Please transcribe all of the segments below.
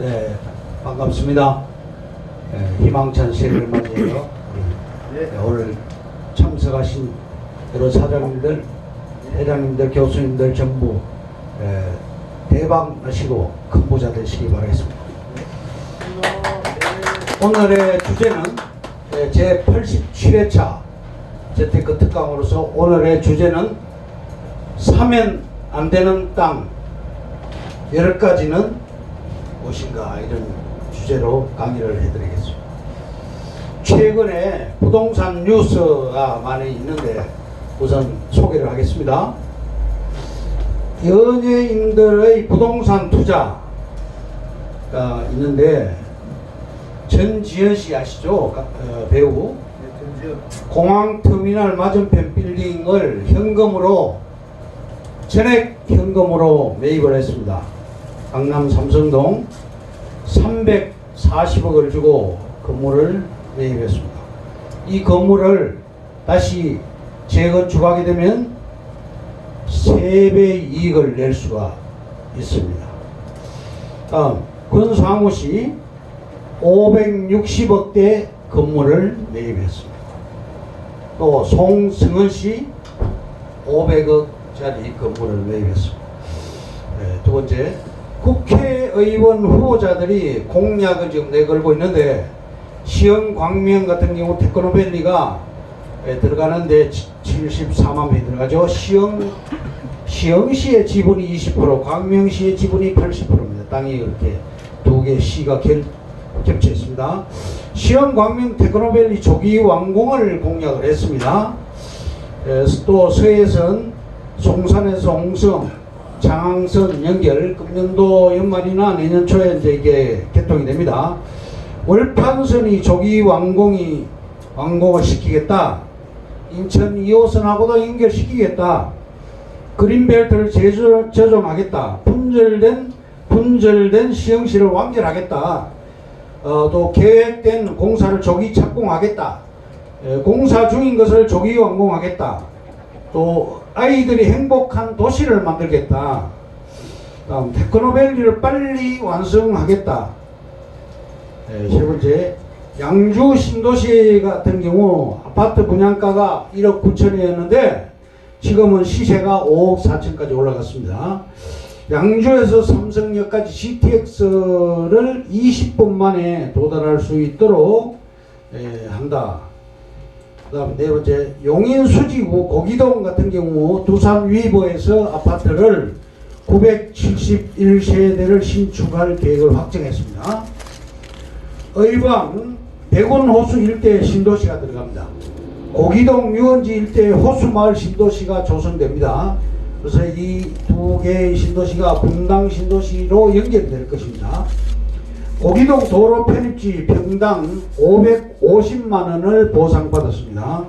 네, 반갑습니다. 네, 희망찬 새해를 맞이해서 오늘 참석하신 여러 사장님들, 회장님들, 교수님들 전부 대박 나시고 큰 부자 되시기 바라겠습니다. 오늘의 주제는 제 87회차 재테크 특강으로서 오늘의 주제는 사면 안 되는 땅 10가지는 무엇인가, 이런 주제로 강의를 해드리겠습니다. 최근에 부동산 뉴스가 많이 있는데 우선 소개를 하겠습니다. 연예인들의 부동산 투자가 있는데 전지현씨 아시죠? 배우. 공항터미널 맞은편 빌딩을 전액 현금으로 매입을 했습니다. 강남 삼성동 340억을 주고 건물을 매입했습니다. 이 건물을 다시 재건축하게 되면 3배 이익을 낼 수가 있습니다. 다음 권상우씨 560억대 건물을 매입했습니다. 또 송승헌씨 500억짜리 건물을 매입했습니다. 두 번째, 국회의원 후보자들이 공약을 지금 내걸고 있는데 시흥 광명 같은 경우 테크노밸리가 들어가는데 74만 평이 들어가죠. 시흥시의 지분이 20%, 광명시의 지분이 80%입니다. 땅이 이렇게 두 개 시가 겹쳐 있습니다. 시흥 광명 테크노밸리 조기 완공을 공약을 했습니다. 또 서해선 송산에서 홍성 장항선 연결 금년도 연말이나 내년 초에 이제 이게 개통이 됩니다. 월판선이 조기 완공을 시키겠다. 인천 2호선하고도 연결시키겠다. 그린벨트를 재조정하겠다. 분절된 시흥시를 완결하겠다. 또 계획된 공사를 조기 착공하겠다. 공사 중인 것을 조기 완공하겠다. 또 아이들이 행복한 도시를 만들겠다. 다음 테크노밸리를 빨리 완성하겠다. 세 번째, 양주 신도시 같은 경우 아파트 분양가가 1억 9천이었는데 지금은 시세가 5억 4천까지 올라갔습니다. 양주에서 삼성역까지 GTX를 20분 만에 도달할 수 있도록 한다. 그 다음 네 번째, 용인 수지구 고기동 같은 경우 두산 위버에서 아파트를 971세대를 신축할 계획을 확정했습니다. 의왕 백운호수 일대 신도시가 들어갑니다. 고기동 유원지 일대 호수마을 신도시가 조성됩니다. 그래서 이 두 개의 신도시가 분당 신도시로 연결될 것입니다. 고기동 도로 편입지 평당 550만원을 보상받았습니다.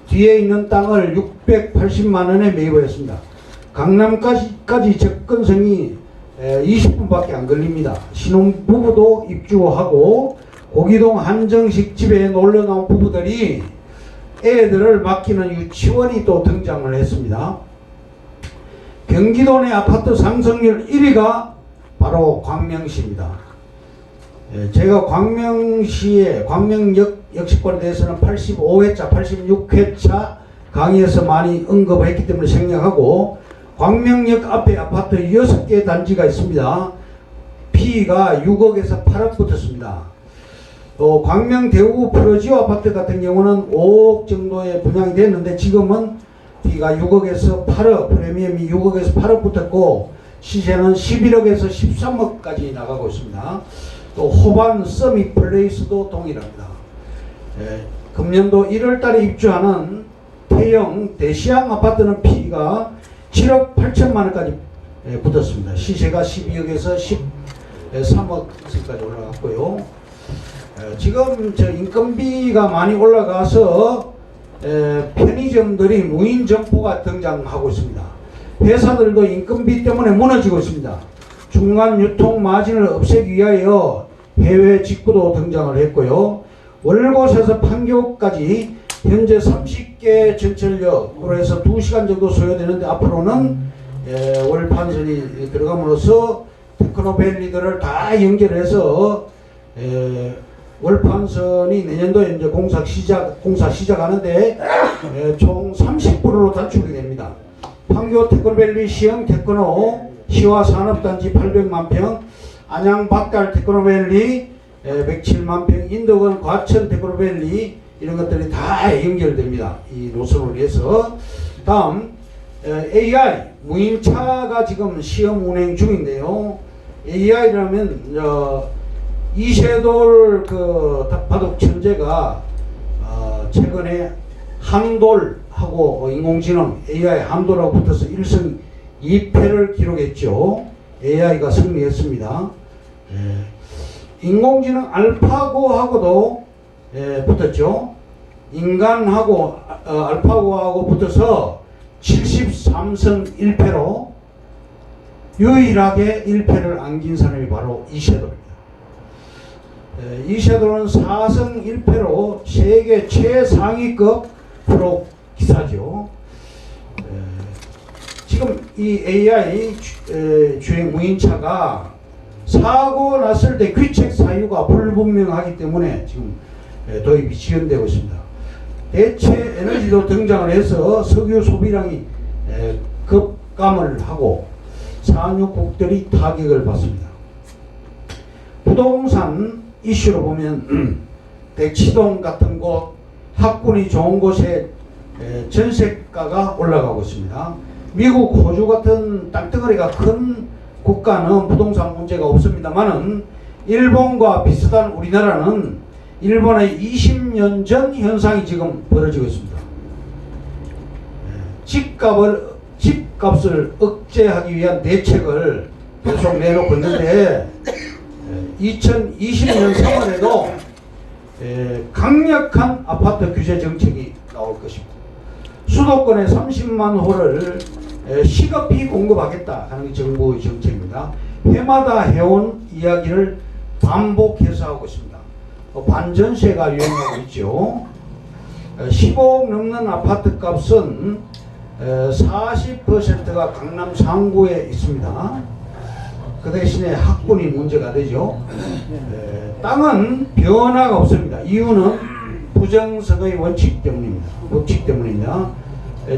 뒤에 있는 땅을 680만원에 매입했습니다. 강남까지 접근성이 20분밖에 안 걸립니다. 신혼부부도 입주하고 고기동 한정식 집에 놀러 나온 부부들이 애들을 맡기는 유치원이 또 등장을 했습니다. 경기도 내 아파트 상승률 1위가 바로 광명시입니다. 제가 광명역 역시권에 대해서는 85회차, 86회차 강의에서 많이 언급했기 때문에 생략하고, 광명역 앞에 아파트 6개 단지가 있습니다. P가 6억에서 8억 붙었습니다. 또 광명 대우 프로지오 아파트 같은 경우는 5억 정도에 분양이 됐는데 지금은 P가 6억에서 8억, 프리미엄이 6억에서 8억 붙었고 시세는 11억에서 13억까지 나가고 있습니다. 또 호반 서밋 플레이스도 동일합니다. 금년도 1월달에 입주하는 태영 대시양 아파트는 P가 7억 8천만원까지 붙었습니다. 시세가 12억에서 13억까지 올라갔고요. 지금 인건비가 많이 올라가서 편의점들이 무인 점포가 등장하고 있습니다. 회사들도 인건비 때문에 무너지고 있습니다. 중간 유통 마진을 없애기 위하여 해외 직구도 등장을 했고요. 월곶에서 판교까지 현재 30개 전철역으로 해서 2시간 정도 소요되는데 앞으로는 월판선이 들어감으로써 테크노밸리들을 다 연결해서 월판선이 내년도에 이제 공사 시작하는데 총 30%로 단축이 됩니다. 판교 테크노밸리 시흥 테크노 시와 산업단지 800만 평, 안양 박달 테크노밸리 107만 평, 인덕원 과천 테크노밸리 이런 것들이 다 연결됩니다. 이 노선을 위해서. 다음 AI 무인차가 지금 시험 운행 중인데요. AI라면 이세돌 그 바둑 천재가 최근에 한돌하고 인공지능 AI 한돌하고 붙어서 1승 2패를 기록했죠. AI가 승리했습니다. 인공지능 알파고하고도 붙었죠. 인간하고 알파고하고 붙어서 73승 1패로 유일하게 1패를 안긴 사람이 바로 이세돌입니다. 이세돌은 4승 1패로 세계 최상위급 프로 기사죠. 지금 이 AI 주행 무인차가 사고 났을 때 귀책 사유가 불분명하기 때문에 지금 도입이 지연되고 있습니다. 대체 에너지도 등장을 해서 석유 소비량이 급감을 하고 산유국들이 타격을 받습니다. 부동산 이슈로 보면 대치동 같은 곳, 학군이 좋은 곳에 전세가가 올라가고 있습니다. 미국, 호주 같은 땅덩어리가 큰 국가는 부동산 문제가 없습니다만은 일본과 비슷한 우리나라는 일본의 20년 전 현상이 지금 벌어지고 있습니다. 집값을 억제하기 위한 대책을 계속 내놓고 있는데 2020년 3월에도 강력한 아파트 규제 정책이 나올 것입니다. 수도권에 30만 호를 시급히 공급하겠다 하는 게 정부의 정책입니다. 해마다 해온 이야기를 반복해서 하고 있습니다. 반전세가 유행하고 있죠. 15억 넘는 아파트 값은 40%가 강남 상구에 있습니다. 그 대신에 학군이 문제가 되죠. 땅은 변화가 없습니다. 이유는 부정성의 원칙 때문입니다.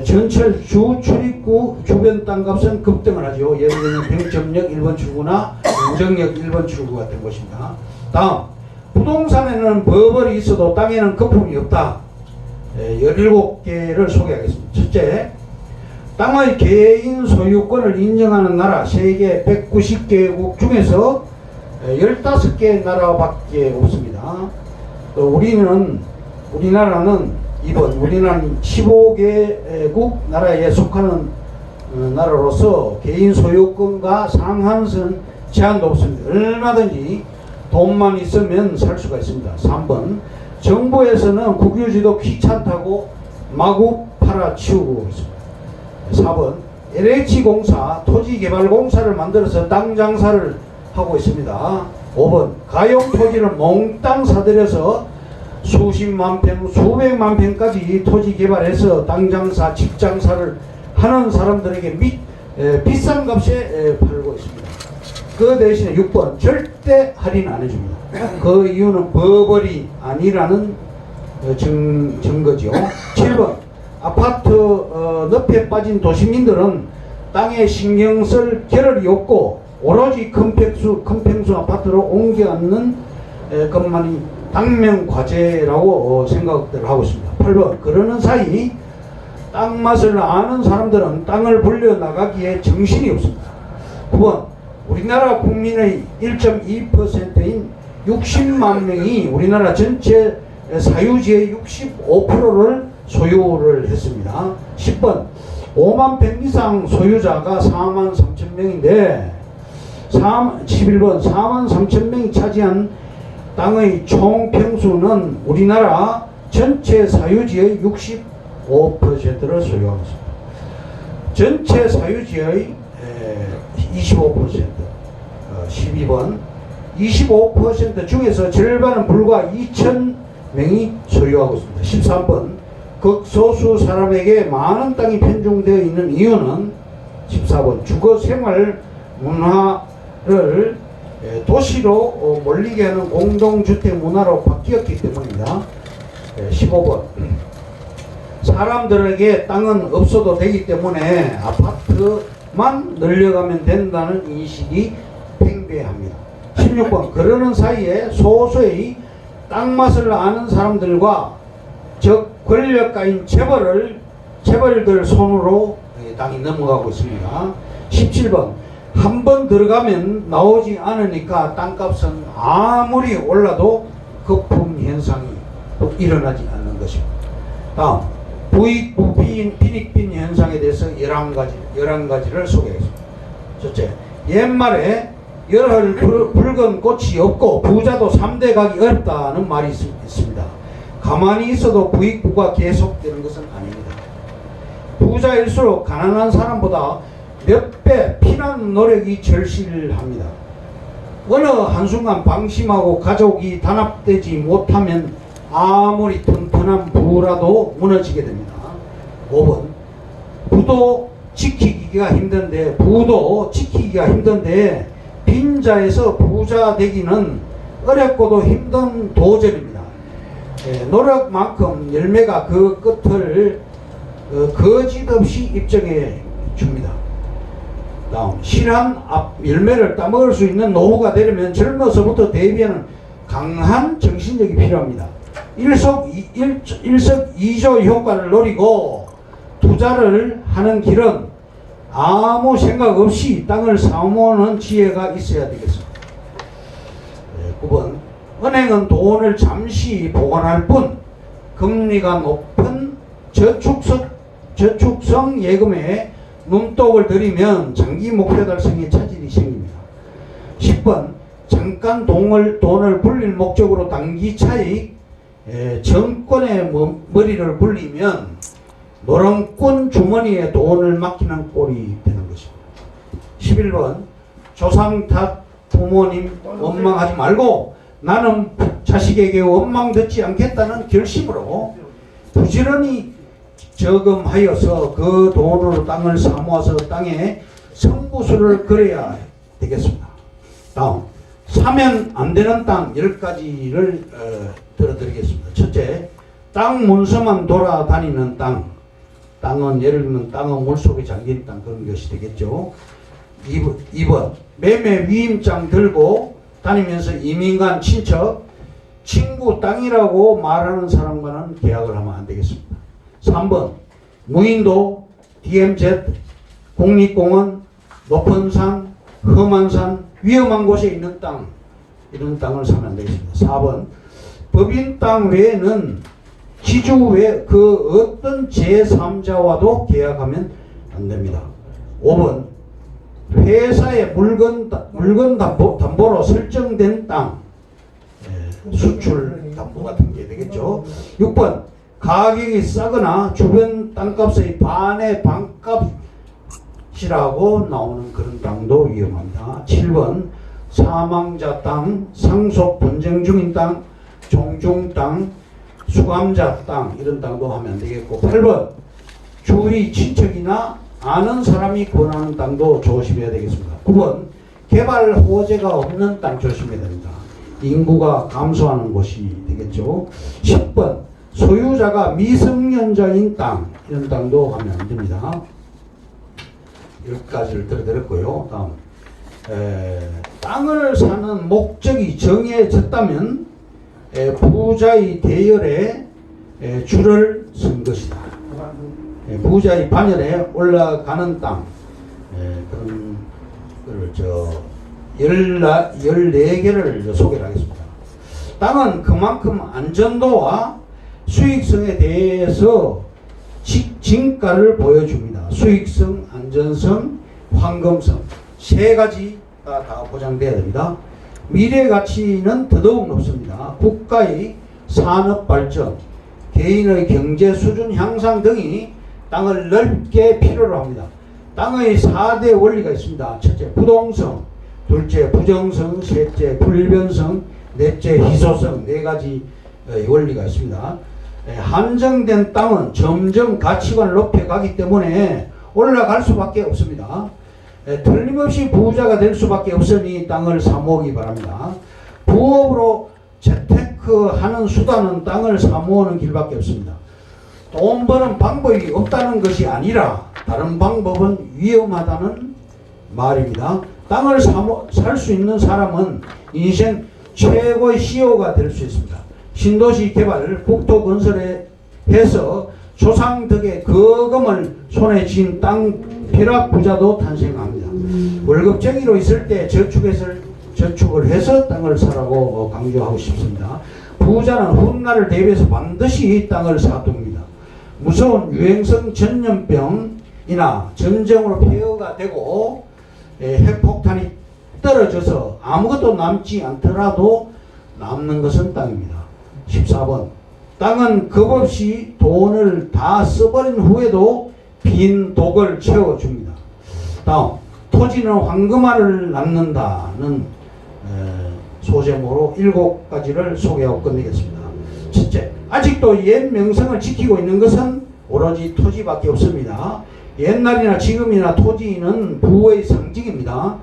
전철 주 출입구 주변 땅값은 급등을 하죠. 예를 들면 병점역 1번 출구나 우정역 1번 출구 같은 곳입니다. 다음, 부동산에는 버블이 있어도 땅에는 거품이 없다. 17개를 소개하겠습니다. 첫째, 땅의 개인 소유권을 인정하는 나라 세계 190개국 중에서 15개 나라밖에 없습니다. 우리나라는 우리나라는 15개국 나라에 속하는 나라로서 개인 소유권과 상한선 제한도 없습니다. 얼마든지 돈만 있으면 살 수가 있습니다. 3번, 정부에서는 국유지도 귀찮다고 마구 팔아치우고 있습니다. 4번, LH공사 토지개발공사를 만들어서 땅 장사를 하고 있습니다. 5번, 가용 토지를 몽땅 사들여서 수십만 평, 수백만 평까지 토지 개발해서 땅 장사, 집 장사를 하는 사람들에게 비싼 값에 팔고 있습니다. 그 대신에 6번, 절대 할인 안 해줍니다. 그 이유는 버블이 아니라는 증거죠. 7번, 아파트 늪에 빠진 도시민들은 땅에 신경 쓸 겨를이 없고 오로지 큰 평수 아파트로 옮겨 앉는 것만이 당면 과제라고 생각들을 하고 있습니다. 8번, 그러는 사이 땅 맛을 아는 사람들은 땅을 불려나가기에 정신이 없습니다. 9번, 우리나라 국민의 1.2%인 60만 명이 우리나라 전체 사유지의 65%를 소유를 했습니다. 10번, 5만 평 이상 소유자가 4만 3천 명인데 11번, 4만 3천 명이 차지한 땅의 총 평수는 우리나라 전체 사유지의 65%를 소유하고 있습니다. 전체 사유지의 25%, 12번, 25% 중에서 절반은 불과 2천 명이 소유하고 있습니다. 13번, 극소수 사람에게 많은 땅이 편중되어 있는 이유는 14번, 주거 생활 문화 도시로 몰리게 하는 공동주택 문화로 바뀌었기 때문입니다. 15번 사람들에게 땅은 없어도 되기 때문에 아파트만 늘려가면 된다는 인식이 팽배합니다. 16번 그러는 사이에 소수의 땅맛을 아는 사람들과 즉 권력가인 재벌들 손으로 땅이 넘어가고 있습니다. 17번 한 번 들어가면 나오지 않으니까 땅값은 아무리 올라도 거품 현상이 일어나지 않는 것입니다. 다음 부익부 빈익빈 현상에 대해서 11가지를 소개하겠습니다. 첫째, 옛말에 열흘 붉은 꽃이 없고 부자도 3대 가기 어렵다는 말이 있습니다. 가만히 있어도 부익부가 계속되는 것은 아닙니다. 부자일수록 가난한 사람보다 몇 배 피난 노력이 절실합니다. 어느 한순간 방심하고 가족이 단합되지 못하면 아무리 튼튼한 부라도 무너지게 됩니다. 5번 부도 지키기가 힘든데 빈자에서 부자 되기는 어렵고도 힘든 도전입니다. 노력만큼 열매가 그 끝을 거짓없이 입증해 줍니다. 다음 실한 열매를 따먹을 수 있는 노후가 되려면 젊어서부터 대비하는 강한 정신력이 필요합니다. 일석이조 효과를 노리고 투자를 하는 길은 아무 생각 없이 땅을 사모으는 지혜가 있어야 되겠습니다. 9번 은행은 돈을 잠시 보관할 뿐 금리가 높은 저축성 예금에 눈독을 들이면 장기 목표 달성에 차질이 생깁니다. 10번 잠깐 돈을 불릴 목적으로 단기 차익 정권의 머리를 굴리면 노름꾼 주머니에 돈을 맡기는 꼴이 되는 것입니다. 11번 조상 탓 부모님 원망하지 말고 나는 자식에게 원망 듣지 않겠다는 결심으로 부지런히 저금하여서 그 돈으로 땅을 사모아서 땅에 성부수를 걸어야 되겠습니다. 다음 사면 안 되는 땅 10가지를 들어드리겠습니다. 첫째, 땅 문서만 돌아다니는 땅은 예를 들면 땅은 물속에 잠긴 땅 그런 것이 되겠죠. 2번 매매 위임장 들고 다니면서 이민간 친척 친구 땅이라고 말하는 사람과는 계약을 하면 안 되겠습니다. 3번 무인도, DMZ, 국립공원, 높은 산, 험한 산, 위험한 곳에 있는 땅 이런 땅을 사면 안 되겠습니다. 4번 법인 땅 외에는 지주 외 그 어떤 제3자와도 계약하면 안 됩니다. 5번 회사의 물건 담보로 설정된 땅 수출 담보 같은 게 되겠죠. 6번 가격이 싸거나 주변 땅값의 반의 반값이라고 나오는 그런 땅도 위험합니다. 7번 사망자 땅, 상속 분쟁 중인 땅, 종중 땅, 수감자 땅 이런 땅도 하면 안 되겠고 8번 주위 친척이나 아는 사람이 권하는 땅도 조심해야 되겠습니다. 9번 개발 호재가 없는 땅 조심해야 됩니다. 인구가 감소하는 곳이 되겠죠. 10번 소유자가 미성년자인 땅 이런 땅도 하면 안 됩니다. 10가지를 들어드렸고요. 다음 땅을 사는 목적이 정해졌다면 부자의 대열에 줄을 쓴 것이다. 부자의 반열에 올라가는 땅 그런 거를 14개를 소개를 하겠습니다. 땅은 그만큼 안전도와 수익성에 대해서 진가를 보여줍니다. 수익성, 안전성, 황금성 3가지가 다 보장돼야 됩니다. 미래 가치는 더더욱 높습니다. 국가의 산업 발전, 개인의 경제 수준 향상 등이 땅을 넓게 필요로 합니다. 땅의 4대 원리가 있습니다. 첫째 부동성, 둘째 부정성, 셋째 불변성, 넷째 희소성 4가지 원리가 있습니다. 한정된 땅은 점점 가치관을 높여가기 때문에 올라갈 수밖에 없습니다. 틀림없이 부자가 될 수밖에 없으니 땅을 사모으기 바랍니다. 부업으로 재테크하는 수단은 땅을 사모으는 길밖에 없습니다. 돈 버는 방법이 없다는 것이 아니라 다른 방법은 위험하다는 말입니다. 땅을 살 수 있는 사람은 인생 최고의 CEO가 될 수 있습니다. 신도시 개발, 국토 건설에 해서 조상 덕에 거금을 손에 쥔 땅 벼락 부자도 탄생합니다. 월급쟁이로 있을 때 저축을 해서 땅을 사라고 강조하고 싶습니다. 부자는 훗날을 대비해서 반드시 땅을 사둡니다. 무서운 유행성 전염병이나 전쟁으로 폐허가 되고 핵폭탄이 떨어져서 아무것도 남지 않더라도 남는 것은 땅입니다. 14번 땅은 겁없이 돈을 다 써버린 후에도 빈 독을 채워줍니다. 다음 토지는 황금알을 낳는다는 소제목으로 7가지를 소개하고 끝내겠습니다. 첫째, 아직도 옛 명성을 지키고 있는 것은 오로지 토지밖에 없습니다. 옛날이나 지금이나 토지는 부의 상징입니다.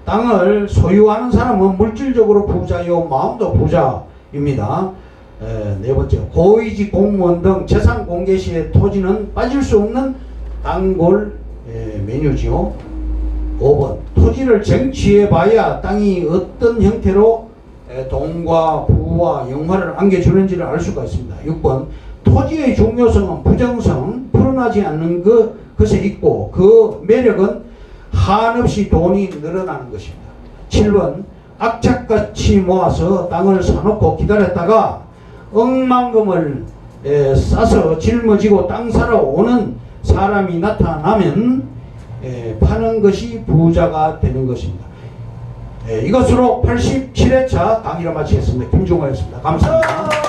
땅을 소유하는 사람은 물질적으로 부자요 마음도 부자입니다. 네 번째, 고위직 공무원 등 재산 공개 시에 토지는 빠질 수 없는 단골 메뉴지요. 5번, 토지를 쟁취해 봐야 땅이 어떤 형태로 돈과 부와 영화를 안겨주는지를 알 수가 있습니다. 6번, 토지의 중요성은 부정성, 풀어나지 않는 것에 있고 그 매력은 한없이 돈이 늘어나는 것입니다. 7번, 악착같이 모아서 땅을 사놓고 기다렸다가 억만금을 싸서 짊어지고 땅 사러 오는 사람이 나타나면 파는 것이 부자가 되는 것입니다. 이것으로 87회차 강의를 마치겠습니다. 김종호였습니다. 감사합니다.